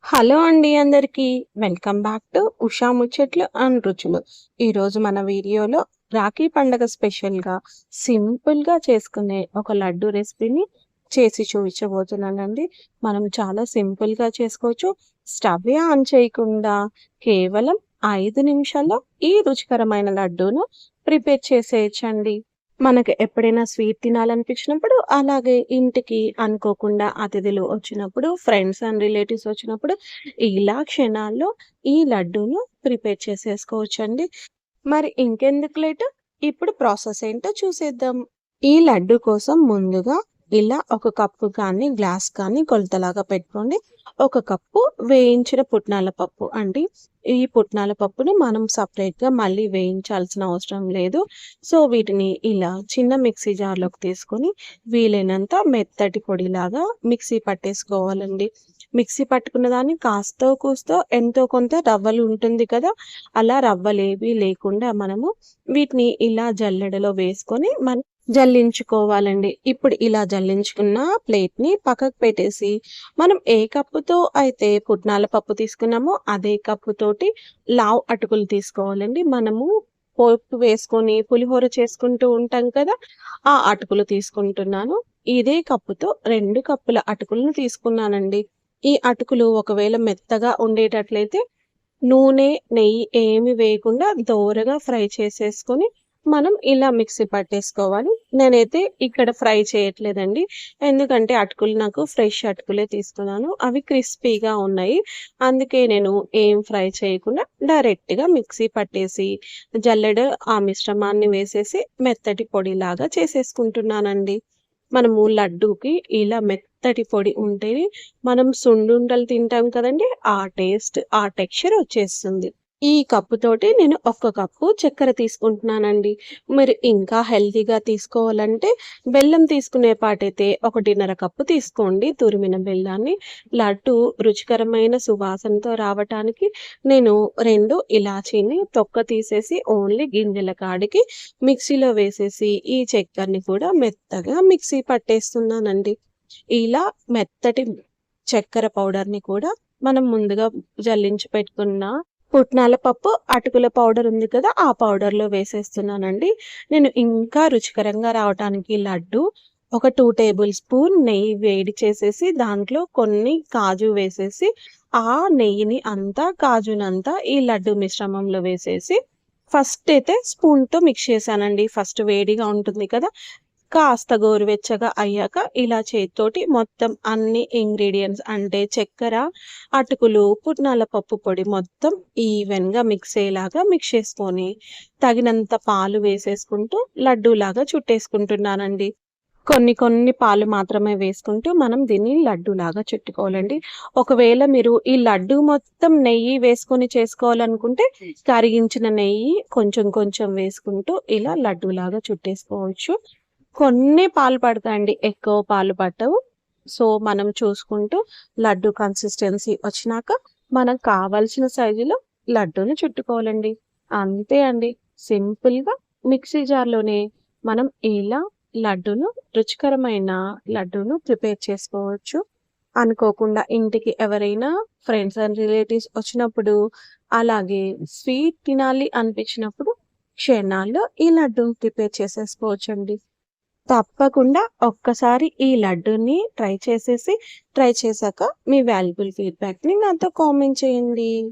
Hello అండి అందరికీ. Welcome back to Usha ముచ్చట్లు అండ్ రుచులు. ఈరోజు మన వీడియోలో రాఖీ పండగ స్పెషల్‌గా సింపుల్‌గా చేసుకునే ఒక లడ్డు రెసిపీని చేసి చూపించబోతున్నానండి. మనం చాలా సింపుల్‌గా చేసుకోవచ్చు. స్టవ్వే ఆన్ చేయకుండా కేవలం 5 నిమిషాల్లో ఈ రుచికరమైన లడ్డూను ప్రిపేర్ చేసేయొచ్చండి. మనకు ఎప్పుడైనా స్వీట్ తినాలనిపించినప్పుడు, అలాగే ఇంటికి అనుకోకుండా అతిథులు వచ్చినప్పుడు, ఫ్రెండ్స్ అండ్ రిలేటివ్స్ వచ్చినప్పుడు ఇలా క్షణాల్లో ఈ లడ్డూను ప్రిపేర్ చేసేసుకోవచ్చండి. మరి ఇంకెందుకు లేటు? ఇప్పుడు ప్రాసెస్ ఏంటో చూసేద్దాం. ఈ లడ్డు కోసం ముందుగా ఇలా ఒక కప్పు కానీ, గ్లాస్ కానీ కొలతలాగా పెట్టుకోండి. ఒక కప్పు వేయించిన పుట్నాల పప్పు అండి. ఈ పుట్నాల పప్పుని మనం సెపరేట్‌గా మళ్ళీ వేయించాల్సిన అవసరం లేదు. సో, వీటిని ఇలా చిన్న మిక్సీ జార్‌లోకి తీసుకొని వీలైనంత మెత్తటి పొడిలాగా మిక్సీ పట్టేసుకోవాలండి. మిక్సీ పట్టుకున్న దాన్ని కాస్తో కూస్తో ఎంతో కొంత రవ్వలు ఉంటుంది కదా! అలా రవ్వలేవి లేకుండా మనము వీటిని ఇలా జల్లెడలో వేసుకొని జల్లించుకోవాలండి. ఇప్పుడు ఇలా జల్లించుకున్న ప్లేట్‌ని పక్కకు పెట్టేసి, మనం ఏ కప్పుతో అయితే పుట్నాల పప్పు తీసుకున్నామో, అదే కప్పుతోటి లావు అటుకులు తీసుకోవాలండి. మనము పోపు వేసుకొని పులిహోర చేసుకుంటూ ఉంటాం కదా! ఆ అటుకులు తీసుకుంటున్నాను. ఇదే కప్పుతో 2 కప్పుల అటుకులను తీసుకున్నానండి. ఈ అటుకులు ఒకవేళ మెత్తగా ఉండేటట్లయితే నూనె, నెయ్యి ఏమి వేయకుండా దోరగా ఫ్రై చేసేసుకొని మనం ఇలా మిక్సీ పట్టేసుకోవాలి. నేనైతే ఇక్కడ ఫ్రై చేయట్లేదండి. ఎందుకంటే అటుకులు నాకు ఫ్రెష్ అటుకులే తీసుకున్నాను. అవి క్రిస్పీగా ఉన్నాయి. అందుకే నేను ఏం ఫ్రై చేయకుండా డైరెక్ట్‌గా మిక్సీ పట్టేసి, జల్లెడ ఆ మిశ్రమాన్ని వేసేసి మెత్తటి పొడిలాగా చేసేసుకుంటున్నానండి. మనము లడ్డూకి ఇలా మెత్తటి పొడి ఉంటేనే మనం సున్నుండలు తింటాం కదండీ! ఆ టేస్ట్, ఆ టెక్స్చర్ వచ్చేస్తుంది. ఈ కప్పుతోటి నేను ఒక్క కప్పు చక్కెర తీసుకుంటున్నానండి. మీరు ఇంకా హెల్తీగా తీసుకోవాలంటే బెల్లం తీసుకునే పాటైతే 1:30 కప్పు తీసుకోండి తురిమిన బెల్లాన్ని. లడ్డు రుచికరమైన సువాసనతో రావటానికి నేను 2 ఇలాచీని తొక్క తీసేసి ఓన్లీ గింజల కాడికి మిక్సీలో వేసేసి ఈ చక్కెరని కూడా మెత్తగా మిక్సీ పట్టేస్తున్నానండి. ఇలా మెత్తటి చక్కెర పౌడర్‌ని కూడా మనం ముందుగా జల్లించి పెట్టుకున్న పుట్నాల పప్పు, అటుకుల పౌడర్ ఉంది కదా! ఆ పౌడర్‌లో వేసేస్తున్నానండి. నేను ఇంకా రుచికరంగా రావటానికి లడ్డు ఒక 2 టేబుల్ స్పూన్ నెయ్యి వేడి చేసేసి, దాంట్లో కొన్ని కాజు వేసేసి, ఆ నెయ్యిని అంతా, కాజునంతా ఈ లడ్డు మిశ్రమంలో వేసేసి, ఫస్ట్ అయితే స్పూన్‌తో మిక్స్ చేశానండి. ఫస్ట్ వేడిగా ఉంటుంది కదా! కాస్త గోరువెచ్చగా అయ్యాక ఇలా చేత్తోటి మొత్తం అన్ని ఇంగ్రీడియెంట్స్ అంటే చక్కెర, అటుకులు, పుట్నాల పప్పు పొడి మొత్తం ఈవెన్‌గా మిక్స్ అయ్యేలాగా మిక్స్ చేసుకొని, తగినంత పాలు వేసేసుకుంటూ లడ్డూలాగా చుట్టేసుకుంటున్నానండి. కొన్ని కొన్ని పాలు మాత్రమే వేసుకుంటూ మనం దీన్ని లడ్డూలాగా చుట్టుకోవాలండి. ఒకవేళ మీరు ఈ లడ్డూ మొత్తం నెయ్యి వేసుకొని చేసుకోవాలనుకుంటే, కరిగించిన నెయ్యి కొంచెం కొంచెం వేసుకుంటూ ఇలా లడ్డూలాగా చుట్టేసుకోవచ్చు. కొన్ని పాలు పడతాయండి. ఎక్కువ పాలు పట్టవు. సో, మనం చూసుకుంటూ లడ్డు కన్సిస్టెన్సీ వచ్చినాక, మనకు కావాల్సిన సైజులో లడ్డూని చుట్టుకోవాలండి. అంతే అండి. సింపుల్‌గా మిక్సీ జార్‌లోనే మనం ఇలా లడ్డూను రుచికరమైన లడ్డూను ప్రిపేర్ చేసుకోవచ్చు. అనుకోకుండా ఇంటికి ఎవరైనా ఫ్రెండ్స్ అండ్ రిలేటివ్స్ వచ్చినప్పుడు, అలాగే స్వీట్ తినాలి అనిపించినప్పుడు క్షణాల్లో ఈ లడ్డూని ప్రిపేర్ చేసేసుకోవచ్చండి. తప్పకుండా ఒక్కసారి ఈ లడ్డూని ట్రై చేశాక మీ వాల్యుబుల్ ఫీడ్‌బ్యాక్‌ని నాతో కామెంట్ చేయండి.